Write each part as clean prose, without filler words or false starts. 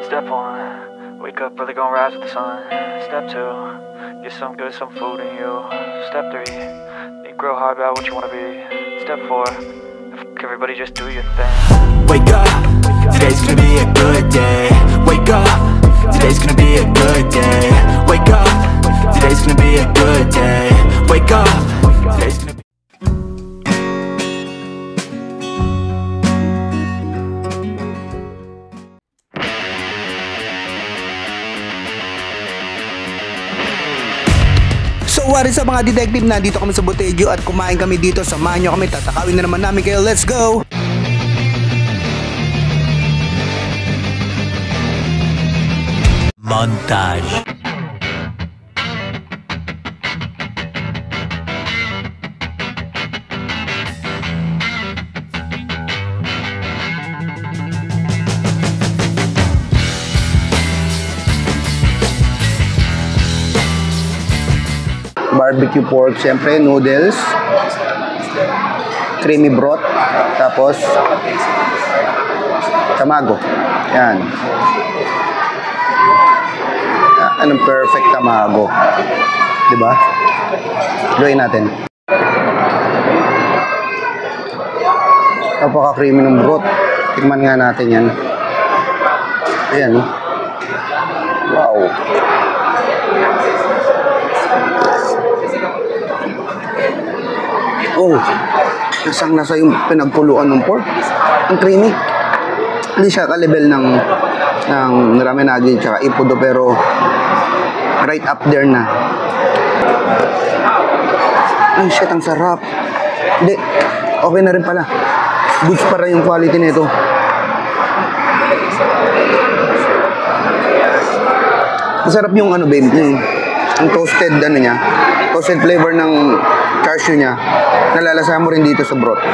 Step 1, wake up early, gonna rise with the sun. Step 2, get some good, some food in you. Step 3, think real hard about what you wanna be. Step 4, everybody just do your thing. Wake up, today's gonna be a good day. Wake up, today's gonna be a good day. Wake up, today's gonna be a good day. Wake up, today's gonna be. So what is up mga detective, nandito kami sa Botello at kumain kami dito. Samahan nyo kami, tatakawin na naman namin kayo. Let's go! Montage. Barbecue pork, syempre noodles, creamy broth, tapos tamago. Yan. Anong perfect tamago, di ba? Gawin natin. Napaka-creamy ng broth. Tikman nga natin yan. Ayan. Wow. Oh, nasang-nasa yung pinagkuluan ng pork. Ang creamy. Hindi siya ka-level ng ramenagi tsaka ipudo, pero right up there na. Ay, shit, ang sarap. Hindi, okay na rin pala. Goods pa rin yung quality nito. Masarap yung ano, babe, yung toasted ano niya, toasted flavor ng cashew niya. Nalalasahan mo rin dito sa broth.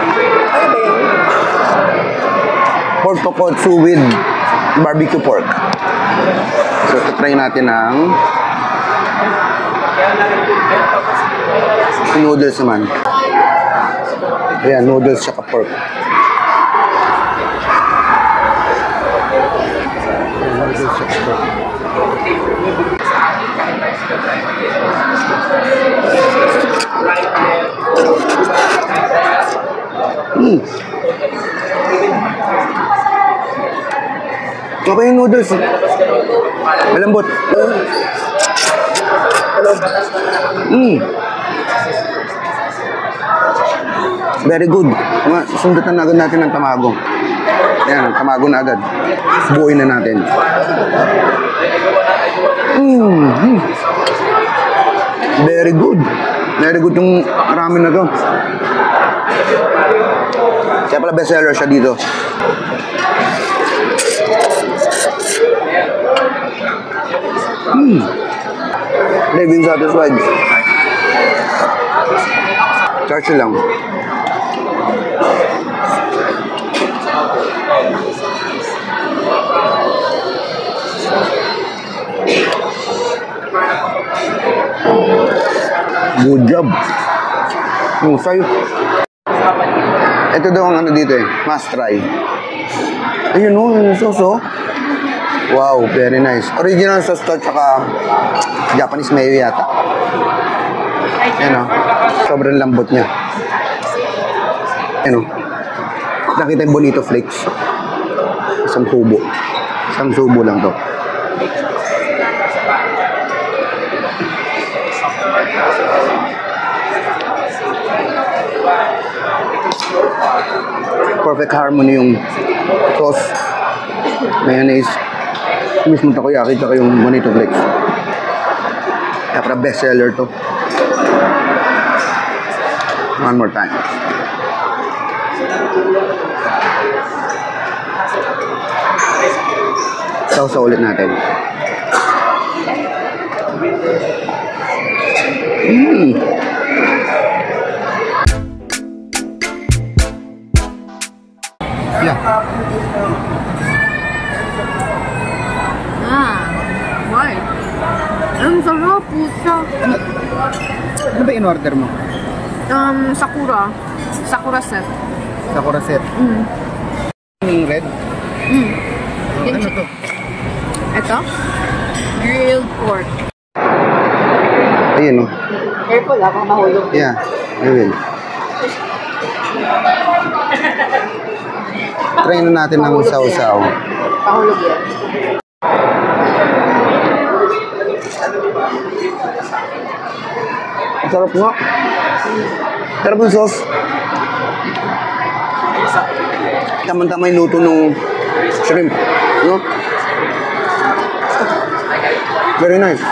Pork tonkotsu with barbecue pork. So, try natin ang noodles naman. Ayan, noodles tsaka pork. Noodles tsaka pork. Okay yung noodles. Malambot. Very good. Sundutan na agad natin ng tamago. Ayan, tamago na agad. Buuin na natin. Very good. Very good yung ramen na to. Kaya pala bestseller siya dito. Living satisfied. Charge lang. Good job. Musay. Ito daw ang ano dito eh. Must try. Ayun o, yung sauce o. Wow, very nice. Original sauce to, tsaka Japanese mayo yata. Ayan o. Sobrang lambot niya. Ayan o. Nakita yung bonito flakes. Isang tubo. Isang tubo lang to. Perfect harmony yung sauce, mayonnaise, mismo takoyaki, tsaka yung bonito flakes. Kaya para best seller to. One more time. Sauce ulit natin. Yeah. Why? Ang sarap, pusa. Ano ba in-order mo? Sakura. Sakura set. Sakura set. Yung red? Ano to? Ito? Grilled pork. Ayun, oh. Careful ha, kung mahulog. Yeah, I will. Try na natin ng sausaw. Mahulog yan. Ang sarap nga. Sarap ng sauce. Tama-tama yung luto ng shrimp. No? Very nice.